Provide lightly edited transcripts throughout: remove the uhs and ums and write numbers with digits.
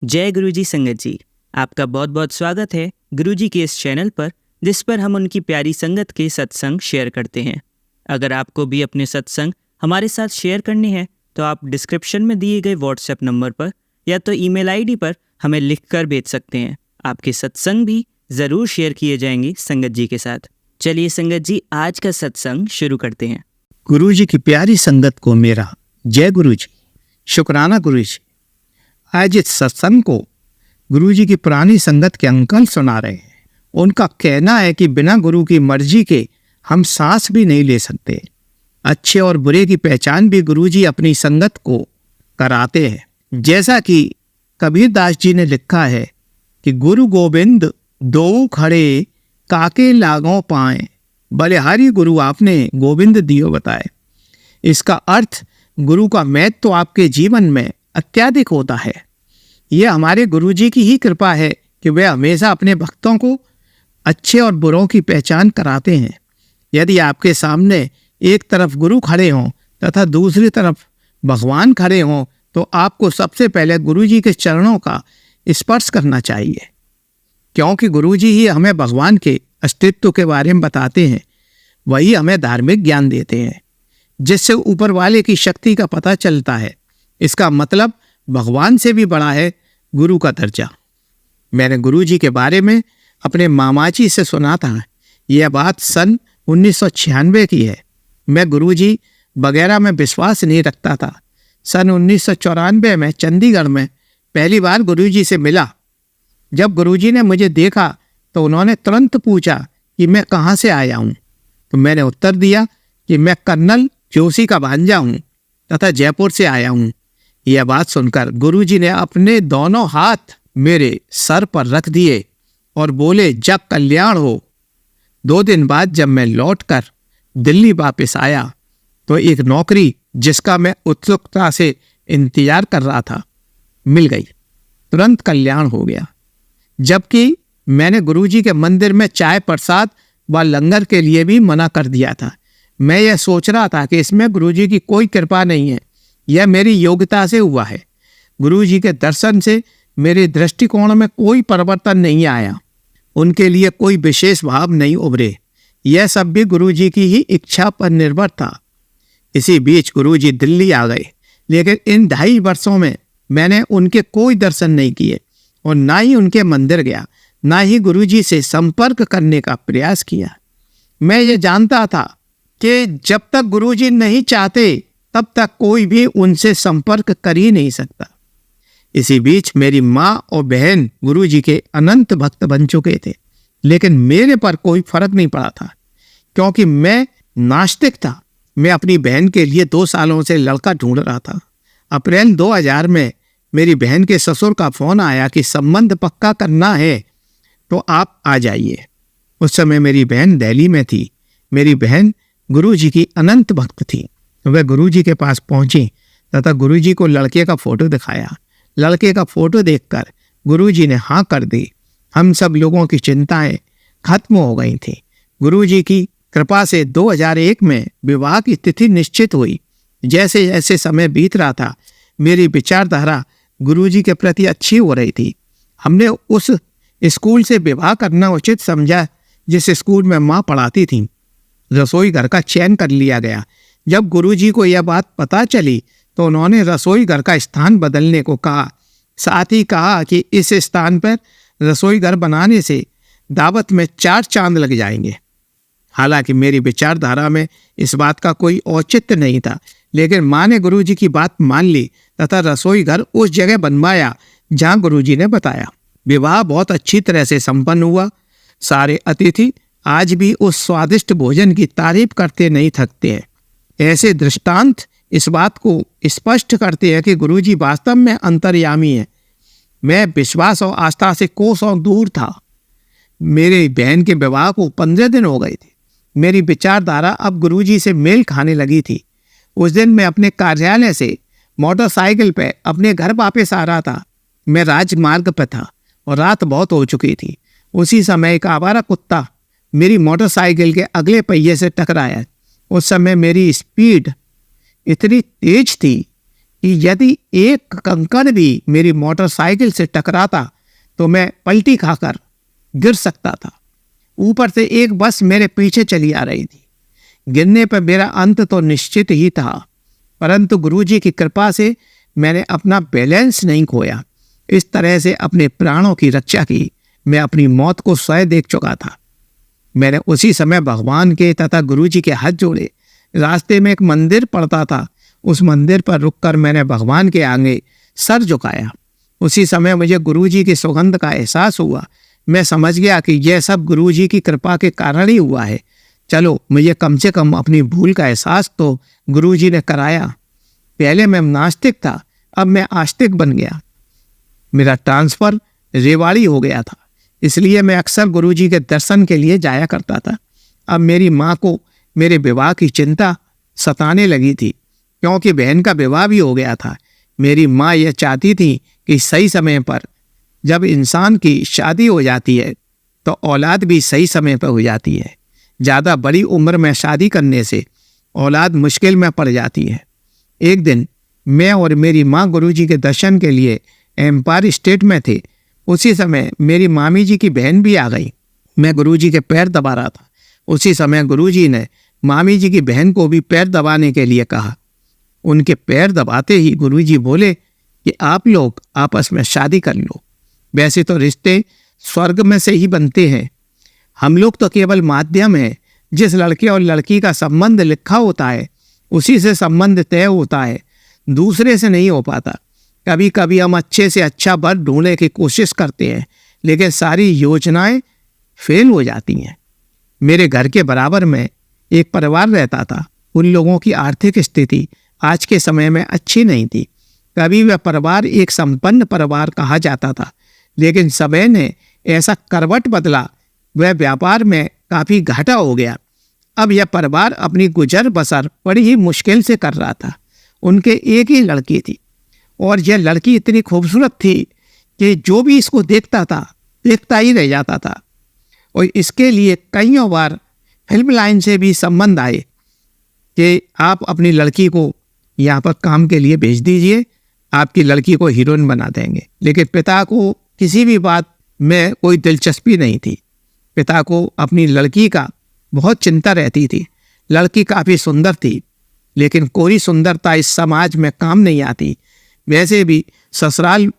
जय गुरुजी संगत जी, आपका बहुत बहुत स्वागत है गुरुजी के इस चैनल पर, जिस पर हम उनकी प्यारी संगत के सत्संग शेयर करते हैं। अगर आपको भी अपने सत्संग हमारे साथ शेयर करने हैं तो आप डिस्क्रिप्शन में दिए गए व्हाट्सएप नंबर पर या तो ईमेल आईडी पर हमें लिखकर भेज सकते हैं। आपके सत्संग भी ज़रूर शेयर किए जाएंगे संगत जी के साथ। चलिए संगत जी, आज का सत्संग शुरू करते हैं। गुरु जी की प्यारी संगत को मेरा जय गुरु जी, शुक्राना गुरु जी। आज इस सत्संग को गुरु जी की पुरानी संगत के अंकल सुना रहे हैं। उनका कहना है कि बिना गुरु की मर्जी के हम सांस भी नहीं ले सकते। अच्छे और बुरे की पहचान भी गुरु जी अपनी संगत को कराते हैं। जैसा कि कबीरदास जी ने लिखा है कि गुरु गोविंद दो खड़े काके लागों पाए, बलिहारी गुरु आपने गोविंद दियो बताए। इसका अर्थ गुरु का महत्व तो आपके जीवन में अत्यधिक होता है। यह हमारे गुरु जी की ही कृपा है कि वे हमेशा अपने भक्तों को अच्छे और बुरों की पहचान कराते हैं। यदि आपके सामने एक तरफ गुरु खड़े हों तथा दूसरी तरफ भगवान खड़े हों तो आपको सबसे पहले गुरु जी के चरणों का स्पर्श करना चाहिए, क्योंकि गुरु जी ही हमें भगवान के अस्तित्व के बारे में बताते हैं। वही हमें धार्मिक ज्ञान देते हैं, जिससे ऊपर वाले की शक्ति का पता चलता है। इसका मतलब भगवान से भी बड़ा है गुरु का दर्जा। मैंने गुरु जी के बारे में अपने मामाजी से सुना था। यह बात सन 1996 की है। मैं गुरु जी वगैरह में विश्वास नहीं रखता था। सन 1994 में चंडीगढ़ में पहली बार गुरु जी से मिला। जब गुरु जी ने मुझे देखा तो उन्होंने तुरंत पूछा कि मैं कहाँ से आया हूँ। तो मैंने उत्तर दिया कि मैं कर्नल जोशी का भांजा हूँ तथा जयपुर से आया हूँ। यह बात सुनकर गुरु जी ने अपने दोनों हाथ मेरे सर पर रख दिए और बोले, जग कल्याण हो। 2 दिन बाद जब मैं लौटकर दिल्ली वापस आया तो एक नौकरी जिसका मैं उत्सुकता से इंतजार कर रहा था मिल गई। तुरंत कल्याण हो गया। जबकि मैंने गुरु जी के मंदिर में चाय प्रसाद व लंगर के लिए भी मना कर दिया था। मैं यह सोच रहा था कि इसमें गुरु जी की कोई कृपा नहीं है, यह मेरी योग्यता से हुआ है। गुरु जी के दर्शन से मेरे दृष्टिकोण में कोई परिवर्तन नहीं आया, उनके लिए कोई विशेष भाव नहीं उभरे। यह सब भी गुरु जी की ही इच्छा पर निर्भर था। इसी बीच गुरु जी दिल्ली आ गए, लेकिन इन 2.5 वर्षों में मैंने उनके कोई दर्शन नहीं किए और ना ही उनके मंदिर गया, ना ही गुरु जी से संपर्क करने का प्रयास किया। मैं ये जानता था कि जब तक गुरु जी नहीं चाहते तब तक कोई भी उनसे संपर्क कर ही नहीं सकता। इसी बीच मेरी माँ और बहन गुरु जी के अनंत भक्त बन चुके थे, लेकिन मेरे पर कोई फर्क नहीं पड़ा था, क्योंकि मैं नास्तिक था। मैं अपनी बहन के लिए 2 सालों से लड़का ढूंढ रहा था। अप्रैल 2000 में मेरी बहन के ससुर का फोन आया कि संबंध पक्का करना है तो आप आ जाइए। उस समय मेरी बहन दिल्ली में थी। मेरी बहन गुरु जी की अनंत भक्त थी। वह गुरु जी के पास पहुंची तथा गुरु जी को लड़के का फोटो दिखाया। लड़के का फोटो देखकर गुरु जी ने हाँ कर दी। हम सब लोगों की चिंताएं खत्म हो गई थी। गुरु जी की कृपा से 2001 में विवाह की तिथि निश्चित हुई। जैसे जैसे समय बीत रहा था, मेरी विचारधारा गुरु जी के प्रति अच्छी हो रही थी। हमने उस स्कूल से विवाह करना उचित समझा जिस स्कूल में माँ पढ़ाती थी। रसोई घर का चयन कर लिया गया। जब गुरु जी को यह बात पता चली तो उन्होंने रसोई घर का स्थान बदलने को कहा। साथ ही कहा कि इस स्थान पर रसोई घर बनाने से दावत में 4 चांद लग जाएंगे। हालांकि मेरी विचारधारा में इस बात का कोई औचित्य नहीं था, लेकिन माँ ने गुरु जी की बात मान ली तथा रसोई घर उस जगह बनवाया जहाँ गुरु जी ने बताया। विवाह बहुत अच्छी तरह से संपन्न हुआ। सारे अतिथि आज भी उस स्वादिष्ट भोजन की तारीफ करते नहीं थकते हैं। ऐसे दृष्टांत इस बात को स्पष्ट करते हैं कि गुरु जी वास्तव में अंतर्यामी है। मैं विश्वास और आस्था से कोसों दूर था। मेरे बहन के विवाह को 15 दिन हो गए थे। मेरी विचारधारा अब गुरु जी से मेल खाने लगी थी। उस दिन मैं अपने कार्यालय से मोटरसाइकिल पर अपने घर वापस आ रहा था। मैं राजमार्ग पर था और रात बहुत हो चुकी थी। उसी समय एक आवारा कुत्ता मेरी मोटरसाइकिल के अगले पहिए से टकराया। उस समय मेरी स्पीड इतनी तेज थी कि यदि एक कंकड़ भी मेरी मोटरसाइकिल से टकराता तो मैं पलटी खाकर गिर सकता था। ऊपर से एक बस मेरे पीछे चली आ रही थी। गिरने पर मेरा अंत तो निश्चित ही था, परंतु गुरुजी की कृपा से मैंने अपना बैलेंस नहीं खोया। इस तरह से अपने प्राणों की रक्षा की। मैं अपनी मौत को स्वयं देख चुका था। मैंने उसी समय भगवान के तथा गुरुजी के हाथ जोड़े। रास्ते में एक मंदिर पड़ता था। उस मंदिर पर रुककर मैंने भगवान के आगे सर झुकाया। उसी समय मुझे गुरुजी की सुगंध का एहसास हुआ। मैं समझ गया कि यह सब गुरुजी की कृपा के कारण ही हुआ है। चलो, मुझे कम से कम अपनी भूल का एहसास तो गुरुजी ने कराया। पहले मैं नास्तिक था, अब मैं आस्तिक बन गया। मेरा ट्रांसफर रेवाड़ी हो गया था, इसलिए मैं अक्सर गुरुजी के दर्शन के लिए जाया करता था। अब मेरी माँ को मेरे विवाह की चिंता सताने लगी थी, क्योंकि बहन का विवाह भी हो गया था। मेरी माँ यह चाहती थी कि सही समय पर जब इंसान की शादी हो जाती है तो औलाद भी सही समय पर हो जाती है। ज़्यादा बड़ी उम्र में शादी करने से औलाद मुश्किल में पड़ जाती है। एक दिन मैं और मेरी माँ गुरुजी के दर्शन के लिए एम्पायर स्टेट में थे। उसी समय मेरी मामी जी की बहन भी आ गई। मैं गुरुजी के पैर दबा रहा था। उसी समय गुरुजी ने मामी जी की बहन को भी पैर दबाने के लिए कहा। उनके पैर दबाते ही गुरुजी बोले कि आप लोग आपस में शादी कर लो। वैसे तो रिश्ते स्वर्ग में से ही बनते हैं, हम लोग तो केवल माध्यम हैं। जिस लड़के और लड़की का संबंध लिखा होता है उसी से संबंध तय होता है, दूसरे से नहीं हो पाता। कभी कभी हम अच्छे से अच्छा वर ढूंढने की कोशिश करते हैं, लेकिन सारी योजनाएं फेल हो जाती हैं। मेरे घर के बराबर में एक परिवार रहता था। उन लोगों की आर्थिक स्थिति आज के समय में अच्छी नहीं थी। कभी वह परिवार एक संपन्न परिवार कहा जाता था, लेकिन समय ने ऐसा करवट बदला, वह व्यापार में काफ़ी घाटा हो गया। अब यह परिवार अपनी गुजर बसर बड़ी ही मुश्किल से कर रहा था। उनके एक ही लड़की थी और यह लड़की इतनी खूबसूरत थी कि जो भी इसको देखता था देखता ही रह जाता था। और इसके लिए कईयों बार फिल्म लाइन से भी संबंध आए कि आप अपनी लड़की को यहाँ पर काम के लिए भेज दीजिए, आपकी लड़की को हीरोइन बना देंगे। लेकिन पिता को किसी भी बात में कोई दिलचस्पी नहीं थी। पिता को अपनी लड़की का बहुत चिंता रहती थी। लड़की काफ़ी सुंदर थी, लेकिन कोई सुंदरता इस समाज में काम नहीं आती। वैसे भी ससुराल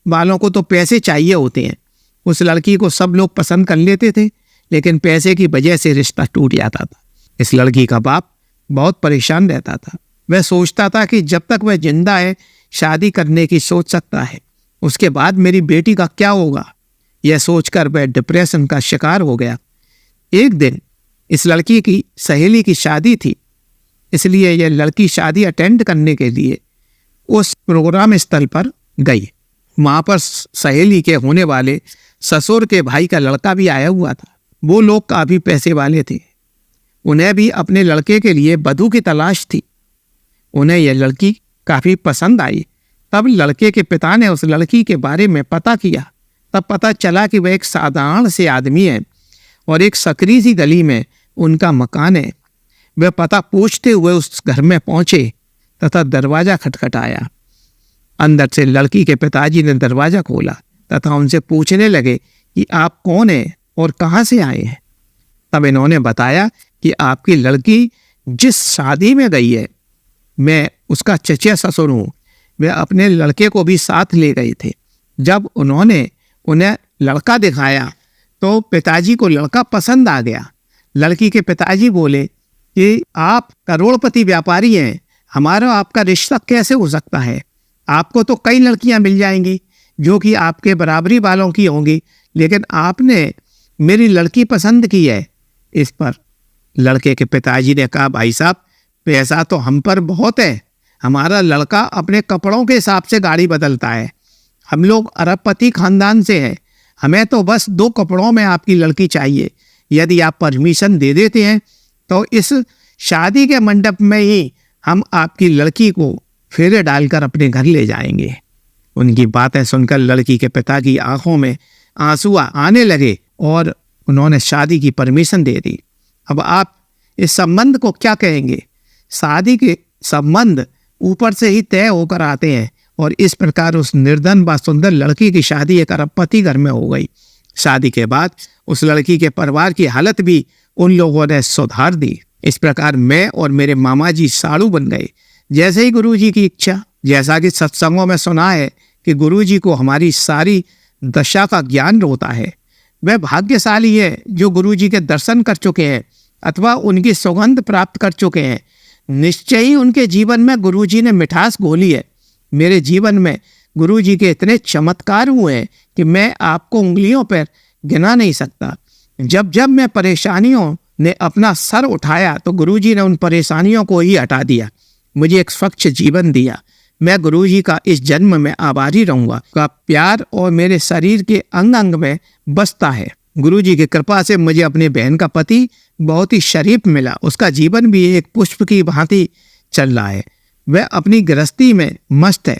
वालों को तो पैसे चाहिए होते हैं। उस लड़की को सब लोग पसंद कर लेते थे, लेकिन पैसे की वजह से रिश्ता टूट जाता था। इस लड़की का बाप बहुत परेशान रहता था। वह सोचता था कि जब तक वह जिंदा है शादी करने की सोच सकता है, उसके बाद मेरी बेटी का क्या होगा, यह सोचकर वह डिप्रेशन का शिकार हो गया। एक दिन इस लड़की की सहेली की शादी थी, इसलिए यह लड़की शादी अटेंड करने के लिए उस प्रोग्राम स्थल पर गई। वहाँ पर सहेली के होने वाले ससुर के भाई का लड़का भी आया हुआ था। वो लोग काफ़ी पैसे वाले थे। उन्हें भी अपने लड़के के लिए वधू की तलाश थी। उन्हें यह लड़की काफ़ी पसंद आई। तब लड़के के पिता ने उस लड़की के बारे में पता किया। तब पता चला कि वह एक साधारण से आदमी है और एक सकरी सी गली में उनका मकान है। वह पता पूछते हुए उस घर में पहुंचे तथा दरवाज़ा खटखटाया। अंदर से लड़की के पिताजी ने दरवाज़ा खोला तथा उनसे पूछने लगे कि आप कौन हैं और कहाँ से आए हैं। तब इन्होंने बताया कि आपकी लड़की जिस शादी में गई है, मैं उसका चचेरा ससुर हूँ। वे अपने लड़के को भी साथ ले गए थे। जब उन्होंने उन्हें लड़का दिखाया तो पिताजी को लड़का पसंद आ गया। लड़की के पिताजी बोले कि आप करोड़पति व्यापारी हैं, हमारा आपका रिश्ता कैसे हो सकता है। आपको तो कई लड़कियां मिल जाएंगी जो कि आपके बराबरी वालों की होंगी, लेकिन आपने मेरी लड़की पसंद की है। इस पर लड़के के पिताजी ने कहा, भाई साहब, पैसा तो हम पर बहुत है। हमारा लड़का अपने कपड़ों के हिसाब से गाड़ी बदलता है। हम लोग अरबपति खानदान से हैं। हमें तो बस 2 कपड़ों में आपकी लड़की चाहिए। यदि आप परमिशन दे देते हैं तो इस शादी के मंडप में ही हम आपकी लड़की को फेरे डालकर अपने घर ले जाएंगे। उनकी बातें सुनकर लड़की के पिता की आंखों में आंसू आने लगे और उन्होंने शादी की परमिशन दे दी। अब आप इस संबंध को क्या कहेंगे? शादी के संबंध ऊपर से ही तय होकर आते हैं। और इस प्रकार उस निर्धन व सुंदर लड़की की शादी एक अरबपति घर में हो गई। शादी के बाद उस लड़की के परिवार की हालत भी उन लोगों ने सुधार दी। इस प्रकार मैं और मेरे मामा जी साड़ू बन गए, जैसे ही गुरुजी की इच्छा। जैसा कि सत्संगों में सुना है कि गुरुजी को हमारी सारी दशा का ज्ञान होता है। वह भाग्यशाली है जो गुरुजी के दर्शन कर चुके हैं अथवा उनकी सुगंध प्राप्त कर चुके हैं। निश्चय ही उनके जीवन में गुरुजी ने मिठास घोली है। मेरे जीवन में गुरुजी के इतने चमत्कार हुए हैं कि मैं आपको उंगलियों पर गिना नहीं सकता। जब जब मैं परेशानियों ने अपना सर उठाया तो गुरुजी ने उन परेशानियों को ही हटा दिया, मुझे एक स्वच्छ जीवन दिया। मैं गुरुजी का इस जन्म में आभारी रहूँगा। का प्यार और मेरे शरीर के अंग अंग में बसता है। गुरुजी की कृपा से मुझे अपनी बहन का पति बहुत ही शरीफ मिला। उसका जीवन भी एक पुष्प की भांति चल रहा है। वह अपनी गृहस्थी में मस्त है।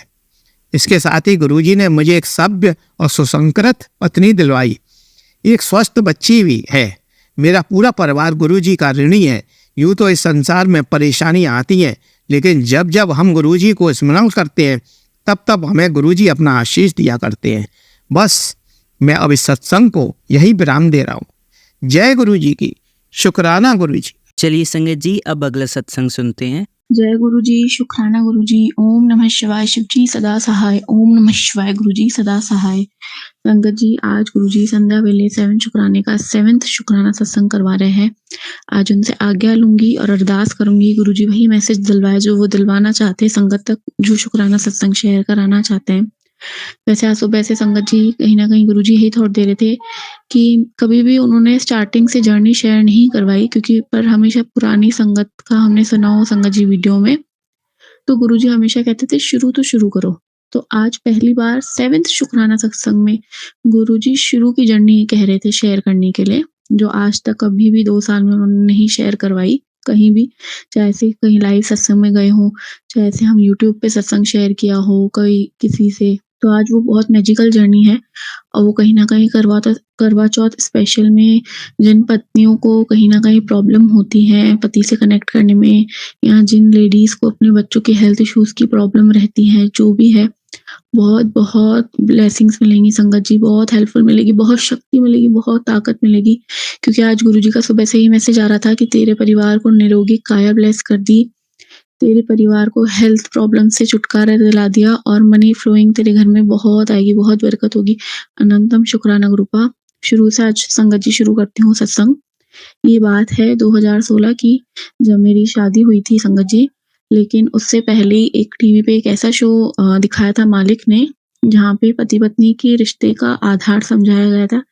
इसके साथ ही गुरुजी ने मुझे एक सभ्य और सुसंस्कृत पत्नी दिलवाई। एक स्वस्थ बच्ची भी है। मेरा पूरा परिवार गुरुजी का ऋणी है। यूँ तो इस संसार में परेशानियाँ आती हैं, लेकिन जब जब हम गुरुजी को स्मरण करते हैं तब तब हमें गुरुजी अपना आशीष दिया करते हैं। बस मैं अब इस सत्संग को यही विराम दे रहा हूँ। जय गुरुजी की। शुक्राना गुरुजी। चलिए संगत जी, अब अगला सत्संग सुनते हैं। जय गुरुजी, शुक्राना गुरुजी। ओम नमः शिवाय। शिव जी सदा सहाय। ओम नमः शिवाय। गुरुजी सदा सहाय। संगत जी, आज गुरुजी संध्या वेले 7 शुक्राने का 7th शुक्राना सत्संग करवा रहे हैं। आज उनसे आज्ञा लूंगी और अरदास करूंगी गुरुजी वही मैसेज दिलवाए जो वो दिलवाना चाहते हैं संगत तक, जो शुक्राना सत्संग शेयर कराना चाहते हैं। वैसे आज सुबह से संगत जी कहीं ना कहीं गुरुजी यही थॉट दे रहे थे कि कभी भी उन्होंने स्टार्टिंग से जर्नी शेयर नहीं करवाई, क्योंकि पर हमेशा पुरानी संगत का हमने सुना हो संगत जी वीडियो में, तो गुरुजी हमेशा कहते थे शुरू तो शुरू करो। तो आज पहली बार 7th शुक्राना सत्संग में गुरुजी शुरू की जर्नी कह रहे थे शेयर करने के लिए, जो आज तक कभी भी 2 साल में उन्होंने नहीं शेयर करवाई कहीं भी, चाहे से कहीं लाइव सत्संग में गए हों, चाहे से हम यूट्यूब पे सत्संग शेयर किया हो कहीं किसी से। तो आज वो बहुत मैजिकल जर्नी है और वो कहीं ना कहीं करवा चौथ स्पेशल में जिन पत्नियों को कहीं ना कहीं प्रॉब्लम होती है पति से कनेक्ट करने में, या जिन लेडीज को अपने बच्चों के हेल्थ इश्यूज की प्रॉब्लम रहती है, जो भी है, बहुत बहुत ब्लेसिंग्स मिलेंगी संगत जी, बहुत हेल्पफुल मिलेगी, बहुत शक्ति मिलेगी, बहुत ताकत मिलेगी। क्योंकि आज गुरुजी का सुबह से ही मैसेज आ रहा था कि तेरे परिवार को निरोगी काया ब्लेस कर दी, तेरे परिवार को हेल्थ प्रॉब्लम से छुटकारा दिला दिया और मनी फ्लोइंग तेरे घर में बहुत आएगी, बहुत बरकत होगी। अनंतम शुक्राना गुरुपा। शुरू से आज संगत जी शुरू करती हूँ सत्संग। ये बात है 2016 की, जब मेरी शादी हुई थी संगत जी। लेकिन उससे पहले एक टीवी पे एक ऐसा शो दिखाया था मालिक ने, जहाँ पे पति पत्नी के रिश्ते का आधार समझाया गया था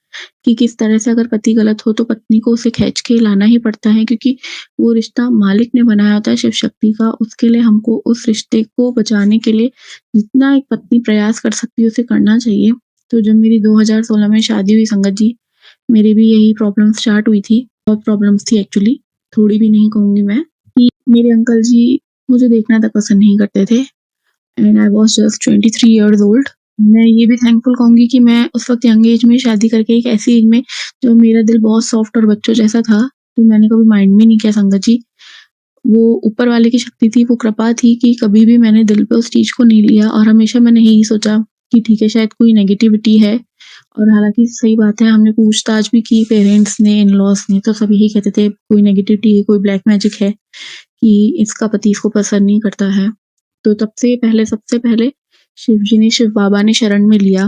कि किस तरह से अगर पति गलत हो तो पत्नी को उसे खींच के लाना ही पड़ता है, क्योंकि वो रिश्ता मालिक ने बनाया होता है शिव शक्ति का। उसके लिए हमको उस रिश्ते को बचाने के लिए जितना एक पत्नी प्रयास कर सकती है उसे करना चाहिए। तो जब मेरी 2016 में शादी हुई संगत जी, मेरी भी यही प्रॉब्लम स्टार्ट हुई थी। बहुत प्रॉब्लम्स थी एक्चुअली, थोड़ी भी नहीं कहूँगी मैं। कि मेरे अंकल जी मुझे देखना तक पसंद नहीं करते थे and I was just 23 years old. मैं ये भी थैंकफुल कहूँगी कि मैं उस वक्त यंग एज में शादी करके एक ऐसी एज में जो मेरा दिल बहुत सॉफ्ट और बच्चों जैसा था, तो मैंने कभी माइंड में नहीं किया संगत जी। वो ऊपर वाले की शक्ति थी, वो कृपा थी कि कभी भी मैंने दिल पे उस चीज को नहीं लिया और हमेशा मैंने यही सोचा कि ठीक है शायद कोई नेगेटिविटी है। और हालांकि सही बात है, हमने पूछताछ भी की पेरेंट्स ने, इन लॉज ने, तो सब यही कहते थे कोई नेगेटिविटी है, कोई ब्लैक मैजिक है कि इसका पति इसको पसंद नहीं करता है। तो तब से पहले सबसे पहले शिव जी ने, शिव बाबा ने शरण में लिया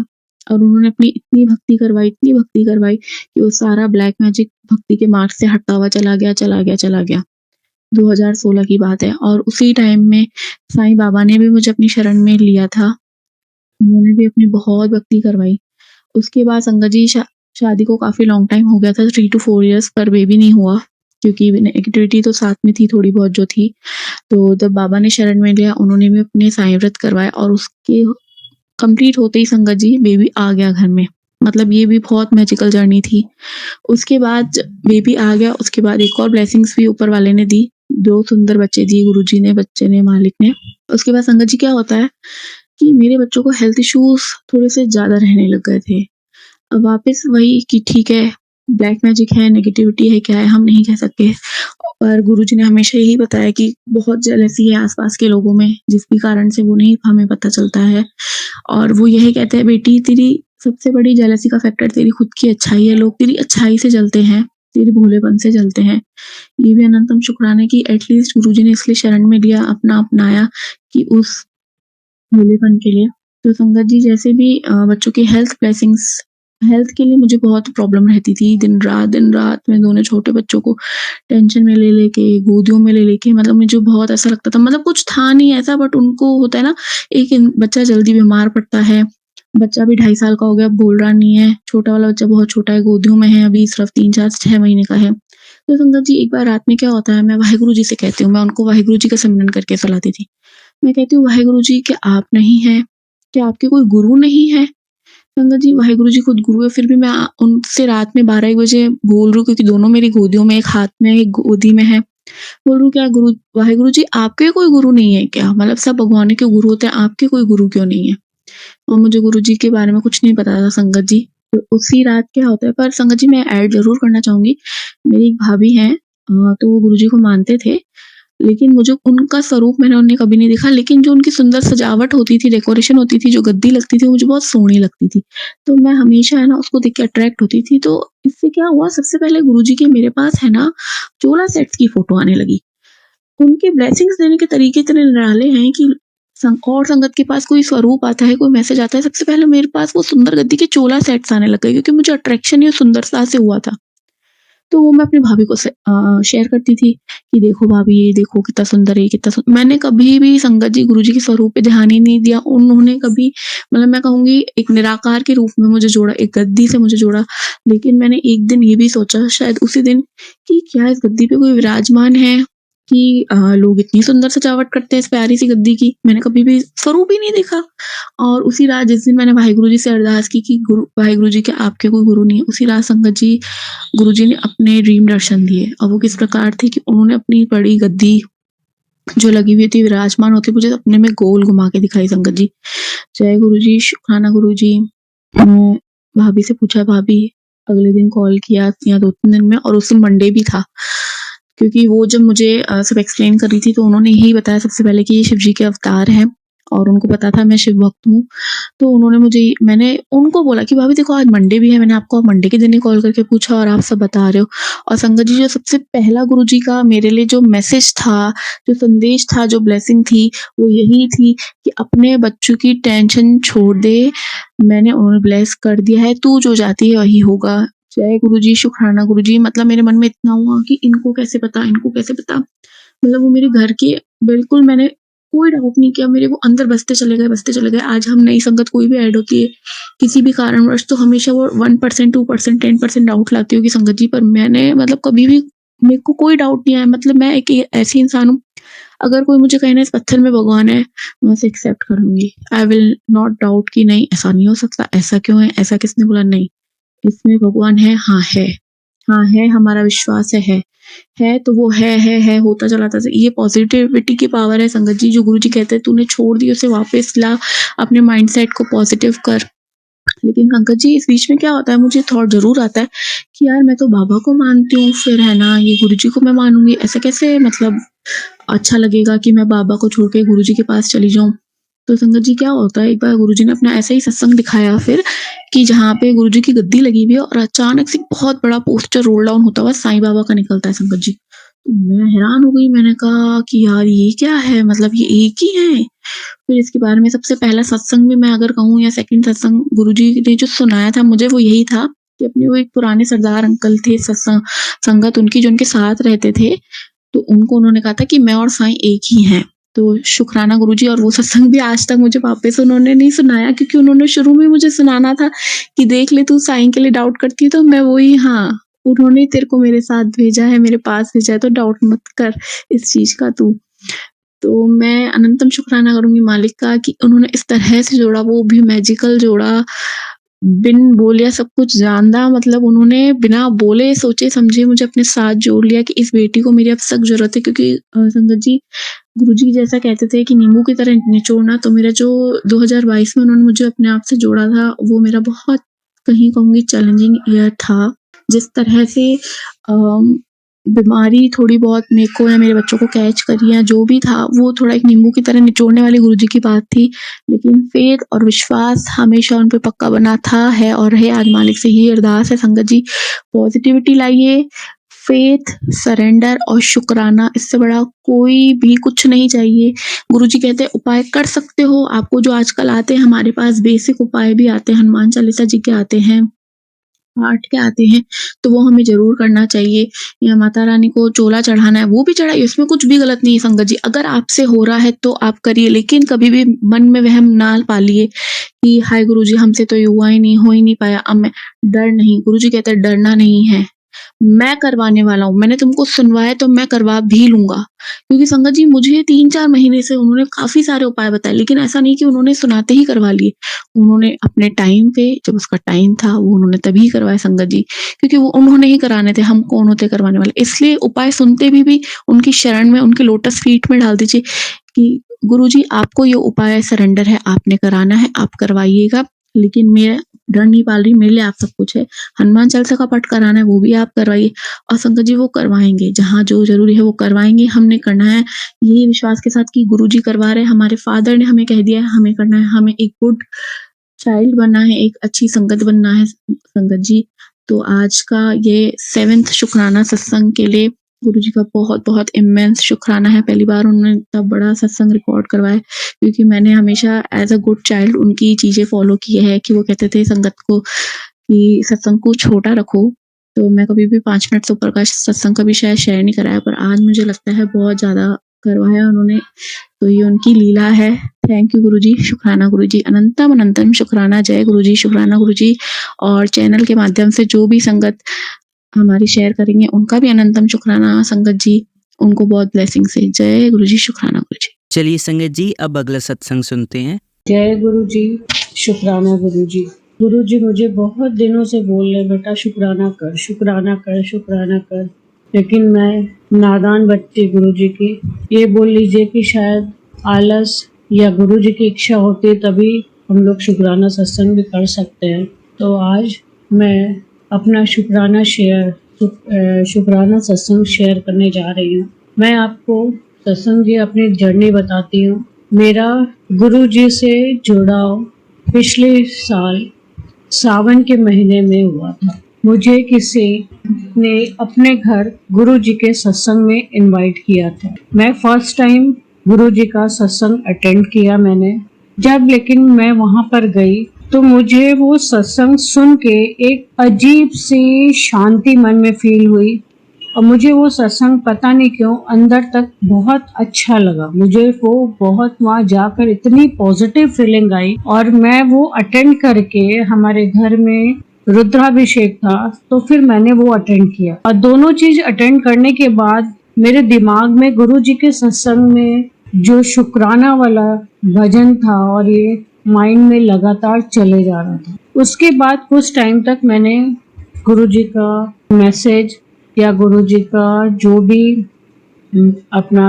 और उन्होंने अपनी इतनी भक्ति करवाई कि वो सारा ब्लैक मैजिक भक्ति के मार्ग से हटता हुआ चला गया। 2016 की बात है। और उसी टाइम में साईं बाबा ने भी मुझे अपनी शरण में लिया था, उन्होंने भी अपनी बहुत भक्ति करवाई। उसके बाद संगत जी शादी को काफी लॉन्ग टाइम हो गया था, 3 to 4 years, पर बेबी नहीं हुआ क्योंकि नेगेटिविटी तो साथ में थी थोड़ी बहुत जो थी। तो जब बाबा ने शरण में लिया, उन्होंने भी अपने साईं व्रत करवाए और उसके कंप्लीट होते ही संगत जी बेबी आ गया घर में। मतलब ये भी बहुत मैजिकल जर्नी थी। उसके बाद बेबी आ गया, उसके बाद एक और ब्लेसिंग्स भी ऊपर वाले ने दी, 2 सुंदर बच्चे दिए गुरुजी ने, बच्चे ने, मालिक ने। उसके बाद संगत जी क्या होता है कि मेरे बच्चों को हेल्थ इश्यूज थोड़े से ज्यादा रहने लग गए थे। अब वापस वही कि ठीक है ब्लैक मैजिक है, नेगेटिविटी है, क्या है हम नहीं कह सकते। पर गुरुजी ने हमेशा यही बताया कि बहुत जेलसी है आसपास के लोगों में, जिस भी कारण से वो नहीं हमें पता चलता है। और वो यही कहते हैं, बेटी तेरी सबसे बड़ी जेलसी का फैक्टर तेरी खुद की अच्छाई है। लोग तेरी अच्छाई से जलते हैं, तेरे भोलेपन से जलते हैं। ये भी अनंतम शुक्राना कि एटलीस्ट गुरुजी ने इसलिए शरण में लिया, अपनाया कि उस भोलेपन के लिए। तो संगत जी, जैसे भी बच्चों की हेल्थ के लिए मुझे बहुत प्रॉब्लम रहती थी। दिन रात मैं दोनों छोटे बच्चों को टेंशन में ले लेके, गोदियों में ले लेके, मतलब मुझे बहुत ऐसा लगता था, मतलब कुछ था नहीं ऐसा, बट उनको होता है ना, बच्चा जल्दी बीमार पड़ता है। बच्चा भी 2.5 साल का हो गया, अब बोल रहा नहीं है। छोटा वाला बच्चा बहुत छोटा है, गोदियों में है, अभी सिर्फ 3-4-6 महीने का है। तो संगत जी, एक बार रात में क्या होता है, मैं वाहेगुरु जी से कहती हूँ, मैं उनको वाहेगुरु जी का सिमरन करके सुलाती थी। मैं कहती हूँ, वाहेगुरु जी, क्या आप नहीं हैं? क्या आपके कोई गुरु नहीं है? संगत जी, वाहेगुरु जी खुद गुरु है, फिर भी मैं उनसे रात में 12-1 बजे बोल रही हूँ, क्योंकि दोनों मेरी गोदियों में, एक हाथ में, एक गोदी में है। बोल रही हूँ, क्या वाहेगुरु जी, आपके कोई गुरु नहीं है क्या? मतलब सब भगवान के गुरु होते हैं, आपके कोई गुरु क्यों नहीं है? और मुझे गुरु जी के बारे में कुछ नहीं पता था संगत जी। तो उसी रात क्या होता है, पर संगत जी मैं ऐड ज़रूर करना चाहूँगी। मेरी एक भाभी हैं, तो वो गुरु जी को मानते थे, लेकिन मुझे उनका स्वरूप मैंने उन्हें कभी नहीं देखा, लेकिन जो उनकी सुंदर सजावट होती थी, डेकोरेशन होती थी, जो गद्दी लगती थी, वो मुझे बहुत सोहनी लगती थी। तो मैं हमेशा है ना उसको देख के अट्रैक्ट होती थी। तो इससे क्या हुआ, सबसे पहले गुरुजी के मेरे पास है ना चोला सेट्स की फोटो आने लगी। उनके ब्लेसिंग्स देने के तरीके इतने निराले हैं कि और संगत के पास कोई स्वरूप आता है, कोई मैसेज आता है, सबसे पहले मेरे पास वो सुंदर गद्दी के चोला सेट्स आने लग गए, क्योंकि मुझे अट्रैक्शन ही सुंदरता से हुआ था। तो वो मैं अपनी भाभी को शेयर करती थी कि देखो भाभी, ये देखो कितना सुंदर है, मैंने कभी भी संगत जी गुरुजी के स्वरूप पे ध्यान ही नहीं दिया। उन्होंने कभी, मतलब मैं कहूँगी, एक निराकार के रूप में मुझे जोड़ा, एक गद्दी से मुझे जोड़ा। लेकिन मैंने एक दिन ये भी सोचा, शायद उसी दिन, कि क्या इस गद्दी पे कोई विराजमान है कि लोग इतनी सुंदर सजावट करते हैं इस प्यारी सी गद्दी की। मैंने कभी भी स्वरूप ही नहीं देखा। और उसी रात जिस दिन मैंने वाहेगुरु जी से अरदास की कि वाहेगुरु जी, के आपके कोई गुरु नहीं है, उसी रात संगत जी गुरुजी ने अपने ड्रीम दर्शन दिए। और वो किस प्रकार थे कि उन्होंने अपनी बड़ी गद्दी जो लगी हुई थी, विराजमान होती, मुझे अपने में गोल घुमा के दिखाई। संगत जी, जय गुरुजी, शुक्राना गुरुजी। मैं भाभी से पूछा, भाभी अगले दिन कॉल किया या 2-3 दिन में, और उस दिन मंडे भी था, क्योंकि वो जब मुझे सब एक्सप्लेन कर रही थी, तो उन्होंने यही बताया सबसे पहले कि ये शिव जी के अवतार हैं, और उनको पता था मैं शिव भक्त हूँ। तो मैंने उनको बोला कि भाभी देखो, आज मंडे भी है, मैंने आपको मंडे के दिन ही कॉल करके पूछा और आप सब बता रहे हो। और संगत जी, जो सबसे पहला गुरुजी का मेरे लिए जो मैसेज था, जो संदेश था, जो ब्लेसिंग थी, वो यही थी कि अपने बच्चों की टेंशन छोड़ दे, मैंने उन्हें ब्लेस कर दिया है, तू जो जाती है वही होगा। जय गुरुजी, शुक्राना गुरुजी। मतलब मेरे मन में इतना हुआ कि इनको कैसे पता, मतलब वो मेरे घर के, बिल्कुल मैंने कोई डाउट नहीं किया, मेरे वो अंदर बसते चले गए। आज हम नई संगत कोई भी ऐड होती है किसी भी कारणवश, तो हमेशा वो 1%, 2%, 10% डाउट लाती होगी संगत जी, पर मैंने, मतलब कभी भी मेरे को कोई डाउट नहीं आया। मतलब मैं एक ऐसी इंसान हूँ, अगर कोई मुझे कहे ना इस पत्थर में भगवान है, मैं उसे एक्सेप्ट कर लूंगी। आई विल नॉट डाउट कि नहीं, ऐसा नहीं हो सकता, ऐसा क्यों है, ऐसा किसने बोला, नहीं, इसमें भगवान है, हाँ है, हमारा विश्वास है तो वो है, होता चला था। ये पॉजिटिविटी की पावर है संगत जी, जो गुरुजी कहते हैं तूने छोड़ दी उसे वापस ला, अपने माइंडसेट को पॉजिटिव कर। लेकिन संगत जी, इस बीच में क्या होता है, मुझे थॉट जरूर आता है कि यार मैं तो बाबा को मानती हूँ, फिर है ना ये गुरुजी को मैं मानूंगी, ऐसा कैसे, मतलब अच्छा लगेगा कि मैं बाबा को छोड़ के गुरुजी के पास चली जाऊं। तो संगत जी, क्या होता है, एक बार गुरुजी ने अपना ऐसा ही सत्संग दिखाया फिर, कि जहाँ पे गुरुजी की गद्दी लगी हुई है, और अचानक से बहुत बड़ा पोस्टर रोल डाउन होता हुआ साईं बाबा का निकलता है संगत जी। तो मैं हैरान हो गई, मैंने कहा कि यार ये क्या है, मतलब ये एक ही है। फिर इसके बारे में सबसे पहला सत्संग भी मैं अगर कहूँ, या सेकंड सत्संग गुरुजी ने जो सुनाया था मुझे, वो यही था कि अपने वो एक पुराने सरदार अंकल थे, संगत उनकी जो उनके साथ रहते थे, तो उनको उन्होंने कहा था कि मैं और साईं एक ही हैं। तो शुक्राना गुरुजी। और वो सत्संग भी आज तक मुझे वापस उन्होंने नहीं सुनाया, क्योंकि उन्होंने शुरू में मुझे सुनाना था कि देख ले, तू साईं के लिए डाउट करती है, तो मैं वही, हाँ, उन्होंने तेरे को मेरे साथ भेजा है, मेरे पास भेजा है, तो डाउट मत कर इस चीज का तू। तो मैं अनंतम शुक्राना करूंगी मालिक का कि उन्होंने इस तरह से जोड़ा, वो भी मैजिकल जोड़ा, बिन बोले सब कुछ जानदा, मतलब उन्होंने बिना बोले सोचे समझे मुझे अपने साथ जोड़ लिया कि इस बेटी को मेरी अब सख्त जरूरत है। क्योंकि संगत जी, गुरुजी जैसा कहते थे कि नींबू की तरह निचोड़ना, तो मेरा जो 2022 में उन्होंने मुझे अपने आप से जोड़ा था, वो मेरा बहुत, कहीं कहूंगी, चैलेंजिंग ईयर था। जिस तरह से बीमारी थोड़ी बहुत मेरे को या मेरे बच्चों को कैच करी या जो भी था, वो थोड़ा एक नींबू की तरह निचोड़ने वाली गुरुजी की बात थी। लेकिन फेथ और विश्वास हमेशा उन पे पक्का बना था, है और है। आज मालिक से ही अरदास है संगत जी, पॉजिटिविटी लाइए, फेथ, सरेंडर और शुक्राना, इससे बड़ा कोई भी कुछ नहीं चाहिए। गुरुजी कहते हैं उपाय कर सकते हो, आपको जो आजकल आते हैं, हमारे पास बेसिक उपाय भी आते हैं, हनुमान चालीसा जी के आते हैं, पाठ के आते हैं, तो वो हमें ज़रूर करना चाहिए। या माता रानी को चोला चढ़ाना है, वो भी चढ़ाइए, उसमें कुछ भी गलत नहीं है संगत जी। अगर आपसे हो रहा है तो आप करिए, लेकिन कभी भी मन में वहम ना पालिए कि हाय गुरुजी हमसे तो ये हुआ ही नहीं, हो ही नहीं पाया, अब मैं डर नहीं। गुरुजी कहते हैं डरना नहीं है, मैं करवाने वाला हूँ, मैंने तुमको सुनवाया तो मैं करवा भी लूँगा। क्योंकि संगत जी मुझे 3-4 महीने से उन्होंने काफ़ी सारे उपाय बताए, लेकिन ऐसा नहीं कि उन्होंने सुनाते ही करवा लिए। उन्होंने अपने टाइम पे, जब उसका टाइम था, वो उन्होंने तभी करवाए संगत जी, क्योंकि वो उन्होंने ही कराने थे, हम कौन होते करवाने वाले। इसलिए उपाय सुनते भी उनकी शरण में, उनके लोटस फीट में डाल दीजिए कि गुरुजी आपको ये उपाय सरेंडर है, आपने कराना है, आप करवाइएगा, लेकिन मैं डर नहीं पाल रही, मेरे लिए आप सब कुछ है। हनुमान चालीसा का पाठ कराना है, वो भी आप करवाइए। और संगत जी वो करवाएँगे, जहाँ जो ज़रूरी है वो करवाएँगे, हमने करना है ये विश्वास के साथ कि गुरुजी करवा रहे हैं, हमारे फादर ने हमें कह दिया है, हमें करना है, हमें एक गुड चाइल्ड बनना है, एक अच्छी संगत बनना है संगत जी। तो आज का ये 7th शुक्राना सत्संग के लिए गुरुजी का बहुत-बहुत इमेंस शुक्राना है। पहली बार उन्होंने इतना बड़ा सत्संग रिकॉर्ड करवाया, क्योंकि मैंने हमेशा एज़ अ गुड चाइल्ड उनकी चीज़ें फ़ॉलो की है कि वो कहते थे संगत को कि सत्संग को छोटा रखो, तो मैं कभी भी 5 मिनट से ऊपर का सत्संग कभी शायद शेयर नहीं कराया, पर आज मुझे लगता है बहुत ज़्यादा करवाया उन्होंने, तो ये उनकी लीला है। थैंक यू गुरुजी, शुक्राना गुरुजी, अनंतम अनंतम शुक्राना। जय गुरुजी, शुक्राना गुरुजी। और चैनल के माध्यम से जो भी संगत हमारी शेयर करेंगे उनका भी अनंतम शुक्राना संगत जी, उनको बहुत ब्लेसिंग से। जय गुरुजी, शुक्राना गुरुजी। चलिए संगत जी, अब अगला सत्संग सुनते हैं। जय गुरु जी, शुक्राना गुरु जी। गुरु जी मुझे बहुत दिनों से बोल रहे बेटा शुक्राना कर, शुक्राना कर, शुक्राना कर, लेकिन मैं नादान बच्ची गुरु जी की, ये बोल लीजिए कि शायद आलस या गुरु जी की इच्छा होती तभी हम लोग शुक्राना सत्संग भी कर सकते हैं। तो आज मैं अपना शुक्राना शुक्राना सत्संग शेयर करने जा रही हूँ। मैं आपको सत्संग जी अपनी जर्नी बताती हूँ। मेरा गुरु जी से जुड़ाव पिछले साल सावन के महीने में हुआ था। मुझे किसी ने अपने घर गुरु जी के सत्संग में इनवाइट किया था। मैं फर्स्ट टाइम गुरु जी का सत्संग अटेंड किया मैंने। जब लेकिन मैं वहाँ पर गई तो मुझे वो सत्संग सुन के एक अजीब सी शांति मन में फील हुई और मुझे वो सत्संग पता नहीं क्यों अंदर तक बहुत अच्छा लगा। मुझे वो बहुत वहाँ जाकर इतनी पॉजिटिव फीलिंग आई और मैं वो अटेंड करके, हमारे घर में रुद्राभिषेक था तो फिर मैंने वो अटेंड किया और दोनों चीज अटेंड करने के बाद मेरे दिमाग में गुरु जी के सत्संग में जो शुक्राना वाला भजन था और ये माइंड में लगातार चले जा रहा था। उसके बाद कुछ टाइम तक मैंने गुरु जी का मैसेज या गुरु जी का जो भी अपना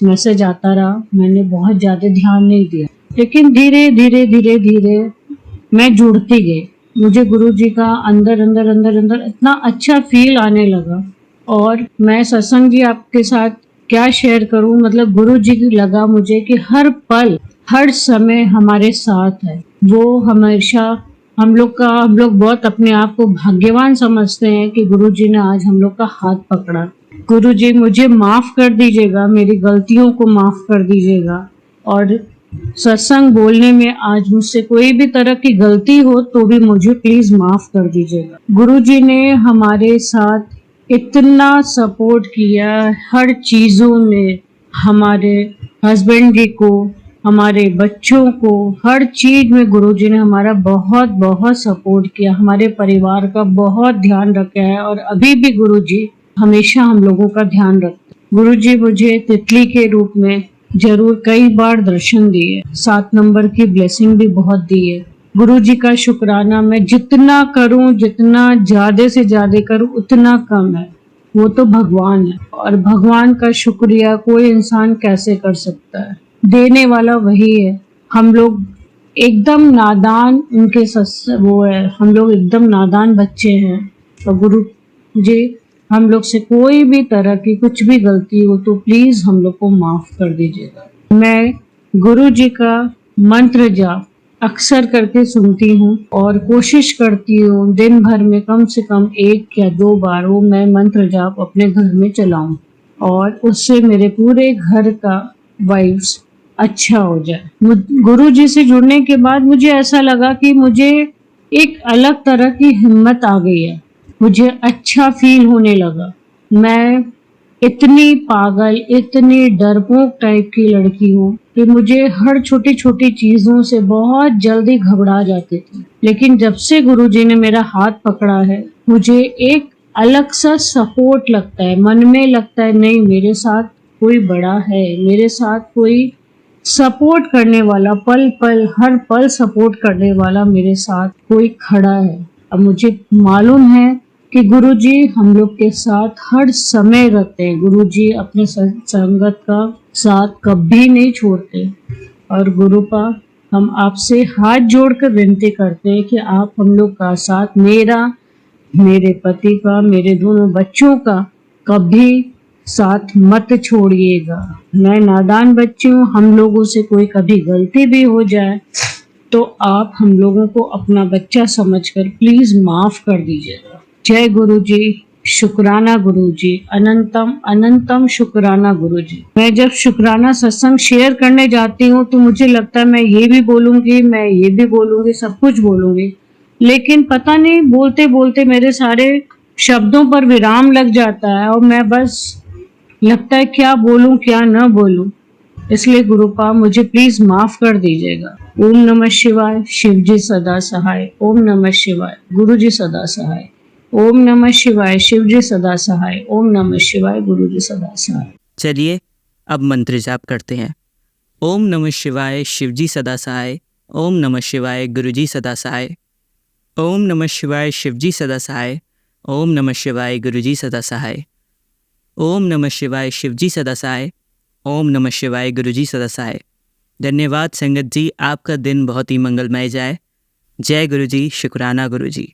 मैसेज आता रहा, मैंने बहुत ज़्यादा ध्यान नहीं दिया, लेकिन धीरे धीरे धीरे धीरे मैं जुड़ती गई। मुझे गुरु जी का अंदर अंदर अंदर अंदर इतना अच्छा फील आने लगा और मैं सत्संग जी आपके साथ क्या शेयर करूं, मतलब गुरु जी लगा मुझे कि हर पल हर समय हमारे साथ है। वो हमेशा हम लोग बहुत अपने आप को भाग्यवान समझते हैं कि गुरु जी ने आज हम लोग का हाथ पकड़ा। गुरु जी मुझे माफ कर दीजिएगा, मेरी गलतियों को माफ कर दीजिएगा और सत्संग बोलने में आज मुझसे कोई भी तरह की गलती हो तो भी मुझे प्लीज माफ कर दीजिएगा। गुरु जी ने हमारे साथ इतना सपोर्ट किया हर चीजों में, हमारे हस्बैंड जी को, हमारे बच्चों को, हर चीज में गुरुजी ने हमारा बहुत बहुत सपोर्ट किया, हमारे परिवार का बहुत ध्यान रखा है और अभी भी गुरुजी हमेशा हम लोगों का ध्यान रखते। गुरुजी मुझे तितली के रूप में जरूर कई बार दर्शन दिए, 7 नंबर की ब्लेसिंग भी बहुत दी है। गुरुजी का शुक्राना मैं जितना करूं, जितना ज्यादा से ज्यादा करूं उतना कम है। वो तो भगवान है और भगवान का शुक्रिया कोई इंसान कैसे कर सकता है, देने वाला वही है। हम लोग एकदम नादान उनके वो है, हम लोग एकदम नादान बच्चे हैं और गुरु जी हम लोग से कोई भी तरह की कुछ भी गलती हो तो प्लीज हम लोग को माफ कर दीजिएगा। मैं गुरु जी का मंत्र जाप अक्सर करके सुनती हूँ और कोशिश करती हूँ दिन भर में कम से कम 1 या 2 बार वो मैं मंत्र जाप अपने घर में चलाऊं और उससे मेरे पूरे घर का वाइब्स अच्छा हो जाए। गुरु जी से जुड़ने के बाद मुझे ऐसा लगा कि मुझे एक अलग तरह की हिम्मत आ गई है, मुझे अच्छा फील होने लगा। मैं इतनी पागल, इतनी डरपोक टाइप की लड़की हूँ कि मुझे हर छोटी छोटी चीजों से बहुत जल्दी घबरा जाती थी, लेकिन जब से गुरुजी ने मेरा हाथ पकड़ा है मुझे एक अलग सा सपोर्ट लगता है, मन में लगता है नहीं मेरे साथ कोई बड़ा है, मेरे साथ कोई सपोर्ट करने वाला, पल पल हर पल सपोर्ट करने वाला मेरे साथ कोई खड़ा है। अब मुझे मालूम है कि गुरुजी हम लोग के साथ हर समय रहते हैं। गुरुजी अपने संगत का साथ कभी नहीं छोड़ते। और गुरुपा हम आपसे हाथ जोड़कर विनती करते हैं कि आप हम लोग का साथ, मेरा, मेरे पति का, मेरे दोनों बच्चों का कभी साथ मत छोड़िएगा। मैं नादान बच्ची हूँ, हम लोगों से कोई कभी गलती भी हो जाए तो आप हम लोगों को अपना बच्चा समझकर प्लीज माफ कर दीजिएगा। जय गुरु जी, शुक्राना गुरु जी, अनंतम अनंतम शुक्राना गुरु जी। मैं जब शुक्राना सत्संग शेयर करने जाती हूँ तो मुझे लगता है मैं ये भी बोलूंगी, मैं ये भी बोलूंगी, सब कुछ बोलूंगी, लेकिन पता नहीं बोलते बोलते मेरे सारे शब्दों पर विराम लग जाता है और मैं बस लगता है क्या बोलूं क्या न बोलूं। इसलिए गुरुपा मुझे प्लीज माफ कर दीजिएगा। ओम नमः शिवाय, शिव जी सदा सहाय। ओम नमः शिवाय, गुरु जी सदा सहाय। ओम नमः शिवाय, शिव जी सदा सहाय। ओम नमः शिवाय, गुरु जी सदा सहाय। चलिए अब मंत्र जाप करते हैं। ओम नमः शिवाय, शिव जी सदा सहाय। ओम नमः शिवाय, गुरु जी सदा सहाय। ओम नमः शिवाय, शिव जी सदा सहाय। ओम नमः शिवाय, गुरु जी सदा सहाय। ओम नमः शिवाय, शिव जी सदा सहाय। ओम नमः शिवाय, गुरु जी सदा सहाय। धन्यवाद संगत जी, आपका दिन बहुत ही मंगलमय जाए। जय गुरु जी, शुक्राना गुरु जी।